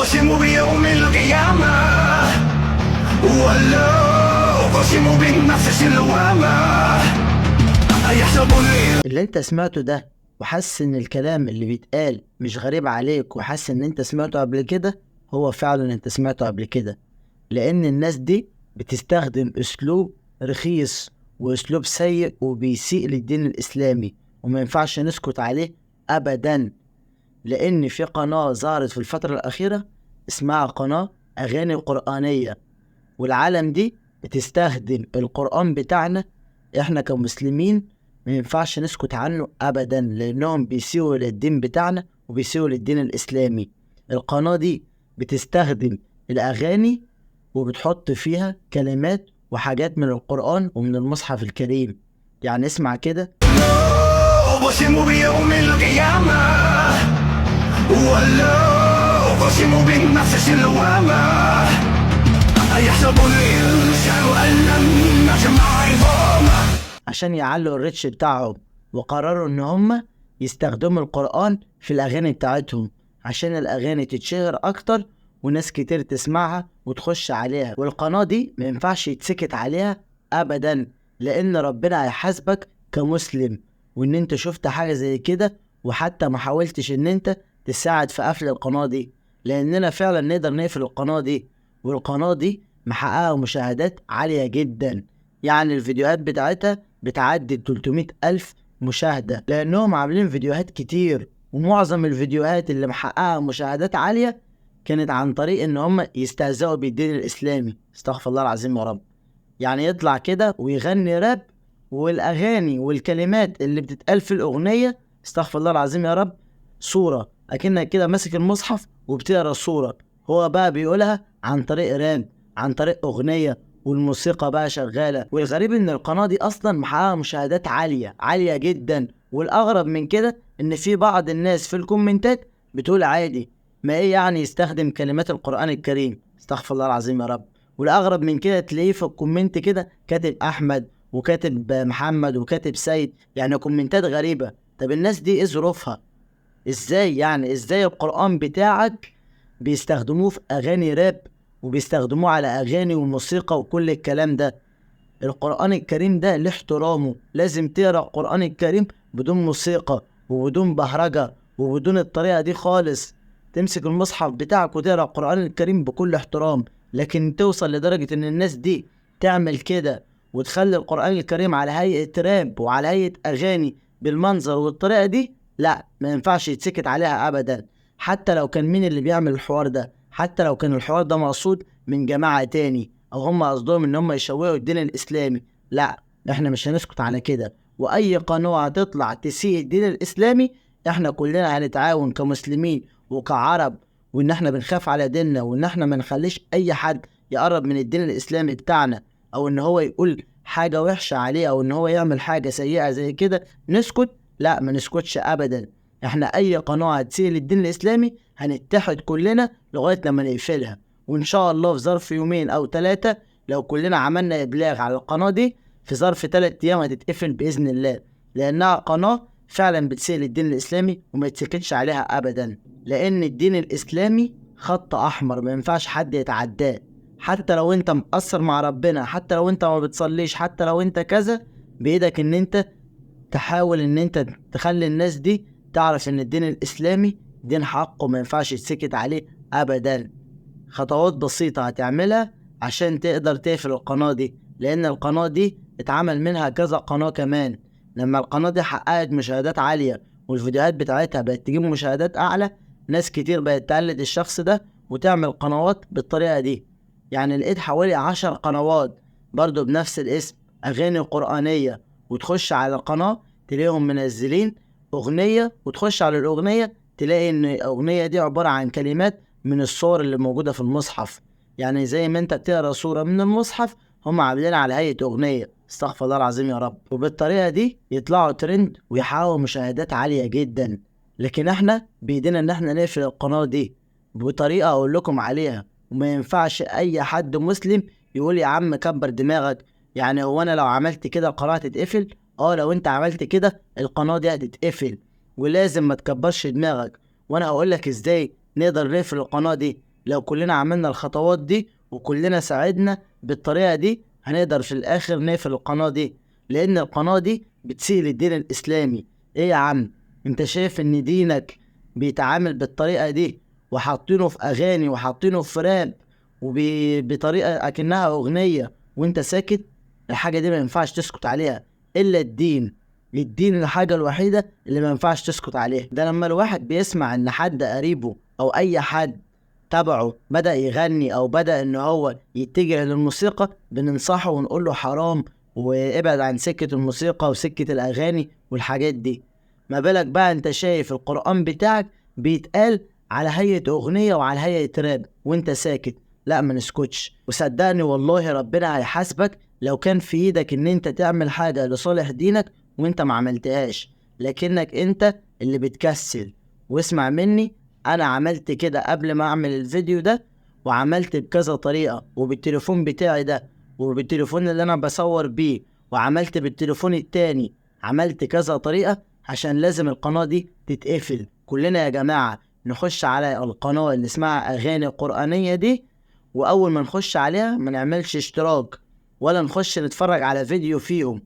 أقسم بيوم القيامة، ولا أقسم بالنفس اللوامة. أيحسب اللي انت سمعته ده وحاسس ان الكلام اللي بيتقال مش غريب عليك وحاسس ان انت سمعته قبل كده، هو فعلا انت سمعته قبل كده. لان الناس دي بتستخدم اسلوب رخيص واسلوب سيء وبيسيء للدين الاسلامي، وما ينفعش نسكت عليه ابدا. لان في قناة ظهرت في الفترة الاخيرة اسمها قناة اغاني قرآنية، والعالم دي بتستخدم القرآن بتاعنا احنا كمسلمين، ما ينفعش نسكت عنه ابدا، لانهم بيسيئوا للدين بتاعنا وبيسيئوا للدين الاسلامي. القناة دي بتستخدم الاغاني وبتحط فيها كلمات وحاجات من القرآن ومن المصحف الكريم. يعني اسمع كده: أقسم بيوم القيامة، ولا أقسم بالنفس اللوامة. أيحسب الإنسان أن لن نجمع عظامه. عشان يعلوا الريتش بتاعهم، وقرروا ان هم يستخدموا القرآن في الاغاني بتاعتهم عشان الاغاني تتشهر اكتر وناس كتير تسمعها وتخش عليها. والقناة دي ما ينفعش يتسكت عليها ابدا، لان ربنا هيحاسبك كمسلم. وان انت شفت حاجة زي كده وحتى ما حاولتش ان انت تساعد في قفل القناة دي، لاننا فعلا نقدر نقفل القناة دي. والقناة دي محققة مشاهدات عالية جدا، يعني الفيديوهات بتاعتها بتعدي 300 ألف مشاهدة، لأنهم عاملين فيديوهات كتير. ومعظم الفيديوهات اللي محققة مشاهدات عالية كانت عن طريق إن هم يستهزئوا بالدين الإسلامي. استغفر الله العظيم يا رب. يعني يطلع كده ويغني راب، والأغاني والكلمات اللي بتتقال في الأغنية، استغفر الله العظيم يا رب، صورة أكنك كده ماسك المصحف وبتقرأ الصورة، هو بقى بيقولها عن طريق راب، عن طريق أغنية، والموسيقى بقى شغالة. والغريب ان القناة دي اصلا محققة مشاهدات عالية جدا. والاغرب من كده ان في بعض الناس في الكومنتات بتقول عادي، ما ايه يعني يستخدم كلمات القرآن الكريم، استغفر الله العظيم يا رب. والاغرب من كده تلاقيه في الكومنت كده كاتب احمد وكاتب محمد وكاتب سيد، يعني كومنتات غريبة. طب الناس دي ايه ظروفها؟ ازاي يعني ازاي القرآن بتاعك بيستخدموه في اغاني راب وبيستخدموه على اغاني وموسيقى وكل الكلام ده؟ القرآن الكريم ده له احترامه، لازم تقرأ القرآن الكريم بدون موسيقى وبدون بهرجة وبدون الطريقة دي خالص. تمسك المصحف بتاعك وتقرأ القرآن الكريم بكل احترام. لكن توصل لدرجة ان الناس دي تعمل كده وتخلي القرآن الكريم على هيئة راب وعلى هيئة اغاني بالمنظر والطريقة دي، لا، ما ينفعش يتسكت عليها ابدا. حتى لو كان مين اللي بيعمل الحوار ده، حتى لو كان الحوار ده مقصود من جماعة تاني، او هم قصدهم ان هم يشوهوا الدين الاسلامي، لا، احنا مش هنسكت على كده. واي قناة هتطلع تسيء الدين الاسلامي، احنا كلنا هنتعاون كمسلمين وكعرب، وان احنا بنخاف على ديننا، وان احنا ما نخليش اي حد يقرب من الدين الاسلامي بتاعنا، او ان هو يقول حاجة وحشة عليه، او ان هو يعمل حاجة سيئة زي كده نسكت. لا، ما نسكتش ابدا. احنا اي قناة هتسيء للدين الاسلامي هنتحد كلنا لغاية لما نقفلها. وان شاء الله في ظرف يومين او 3، لو كلنا عملنا ابلاغ على القناة دي، في ظرف 3 ايام هتتقفل باذن الله، لانها قناة فعلا بتسيء للدين الاسلامي وما يتسكتش عليها ابدا. لان الدين الاسلامي خط احمر ما ينفعش حد يتعداه. حتى لو انت مقصر مع ربنا، حتى لو انت ما بتصليش، حتى لو انت كذا، بايدك ان انت تحاول ان انت تخلي الناس دي تعرف ان الدين الاسلامي دين حق وما ينفعش يتسكت عليه ابدا. خطوات بسيطة هتعملها عشان تقدر تقفل القناة دي، لان القناة دي اتعمل منها كذا قناة كمان. لما القناة دي حققت مشاهدات عالية والفيديوهات بتاعتها بقت تجيب مشاهدات اعلى، ناس كتير بقت تقلد الشخص ده وتعمل قنوات بالطريقة دي. يعني لقيت حوالي 10 قنوات برضو بنفس الاسم، اغاني قرآنية، وتخش على القناة تلاقيهم منزلين اغنية، وتخش على الاغنية تلاقي ان الاغنية دي عبارة عن كلمات من الصور اللي موجودة في المصحف. يعني زي ما انت بتقرأ صورة من المصحف، هم عاملين على هيئة اغنية، استغفر الله العظيم يا رب. وبالطريقة دي يطلعوا ترند ويحققوا مشاهدات عالية جدا. لكن احنا بايدينا ان احنا نقفل القناة دي بطريقة اقول لكم عليها. وما ينفعش اي حد مسلم يقول يا عم كبر دماغك، يعني هو انا لو عملت كده القناة هتتقفل؟ لو انت عملت كده القناة دي هتتقفل. ولازم ما تكبرش دماغك، وانا هقول لك ازاي نقدر نقفل القناة دي. لو كلنا عملنا الخطوات دي وكلنا ساعدنا بالطريقة دي هنقدر في الآخر نقفل القناة دي، لأن القناة دي بتسيء للدين الإسلامي. إيه يا عم، أنت شايف إن دينك بيتعامل بالطريقة دي وحاطينه في أغاني وحاطينه في راب وبطريقة أكنها أغنية وأنت ساكت؟ الحاجة دي ما ينفعش تسكت عليها إلا الدين الحاجة الوحيدة اللي ما ينفعش تسكت عليها. ده لما الواحد بيسمع إن حد قريبه أو أي حد تبعه بدأ يغني أو بدأ إن هو يتجه للموسيقى بننصحه ونقول له حرام وابعد عن سكة الموسيقى وسكة الأغاني والحاجات دي. ما بالك بقى أنت شايف القرآن بتاعك بيتقال على هيئة أغنية وعلى هيئة راب وأنت ساكت؟ لا، ما نسكتش. وصدقني والله ربنا هيحاسبك لو كان في ايدك ان انت تعمل حاجة لصالح دينك وانت ما عملتهاش، لكنك انت اللي بتكسل. واسمع مني، انا عملت كده قبل ما اعمل الفيديو ده، وعملت بكذا طريقة وبالتليفون بتاعي ده وبالتليفون اللي انا بصور بيه، وعملت بالتليفون التاني، عملت كذا طريقة عشان لازم القناة دي تتقفل. كلنا يا جماعة نخش على القناة اللي اسمها اغاني قرآنية دي، واول ما نخش عليها ما نعملش اشتراك ولا نخش نتفرج على فيديو فيهم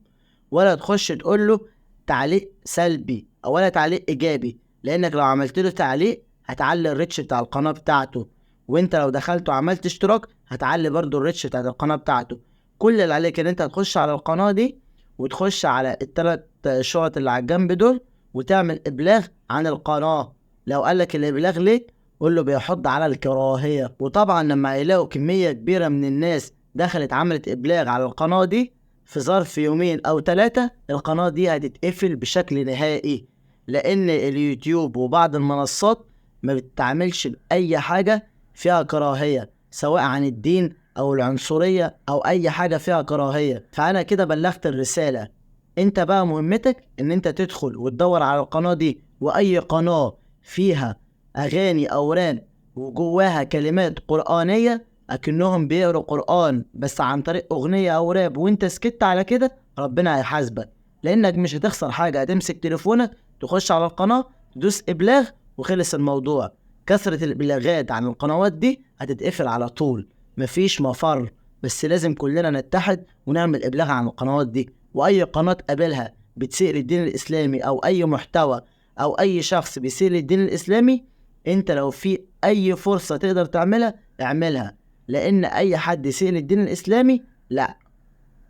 ولا تخش تقول له تعليق سلبي او ولا تعليق ايجابي، لانك لو عملت له تعليق هتعلي الريتش بتاع القناة بتاعته، وانت لو دخلت وعملت اشتراك هتعلي برضو الريتش بتاعت القناة بتاعته. كل اللي عليك ان انت تخش على القناة دي وتخش على الثلاث شرط اللي على الجنب دول وتعمل ابلاغ عن القناة. لو قالك الابلاغ ليه قول له بيحض على الكراهية. وطبعا لما يلاقوا كمية كبيرة من الناس دخلت عملت ابلاغ على القناة دي في ظرف يومين او 3 القناة دي هتتقفل بشكل نهائي، لان اليوتيوب وبعض المنصات ما بتتعاملش بأي حاجة فيها كراهية، سواء عن الدين او العنصرية او اي حاجة فيها كراهية. فانا كده بلغت الرسالة. انت بقى مهمتك ان انت تدخل وتدور على القناة دي، واي قناة فيها اغاني او راب وجواها كلمات قرآنية اكنهم بيقروا قرآن بس عن طريق اغنية او راب وانت سكت على كده، ربنا هيحاسبك. لانك مش هتخسر حاجة، هتمسك تليفونك تخش على القناة تدوس ابلاغ وخلص الموضوع. كثرة الابلاغات عن القنوات دي هتتقفل على طول، مفيش مفر. بس لازم كلنا نتحد ونعمل ابلاغ عن القنوات دي، واي قناة قابلها بتسيء للدين الاسلامي او اي محتوى او اي شخص بيسيء للدين الاسلامي، انت لو في اي فرصة تقدر تعملها اعملها، لان اي حد يسيء للدين الاسلامي لا،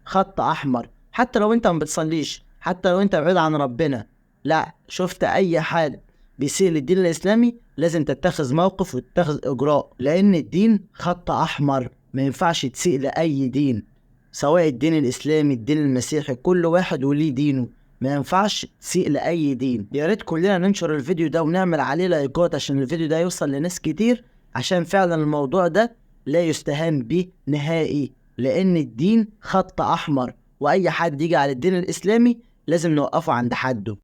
خط احمر. حتى لو انت ما بتصليش، حتى لو انت بعيد عن ربنا، لا، شفت اي حد بيسيء للدين الاسلامي لازم تتخذ موقف وتتخذ اجراء، لان الدين خط احمر، ما ينفعش تسيء لاي دين، سواء الدين الاسلامي الدين المسيحي، كل واحد وليه دينه، ما ينفعش تسيء لاي دين. يا ريت كلنا ننشر الفيديو ده ونعمل عليه لايكات عشان الفيديو ده يوصل لناس كتير، عشان فعلا الموضوع ده لا يستهان به نهائي، لان الدين خط احمر، واي حد يجي على الدين الاسلامي لازم نوقفه عند حده.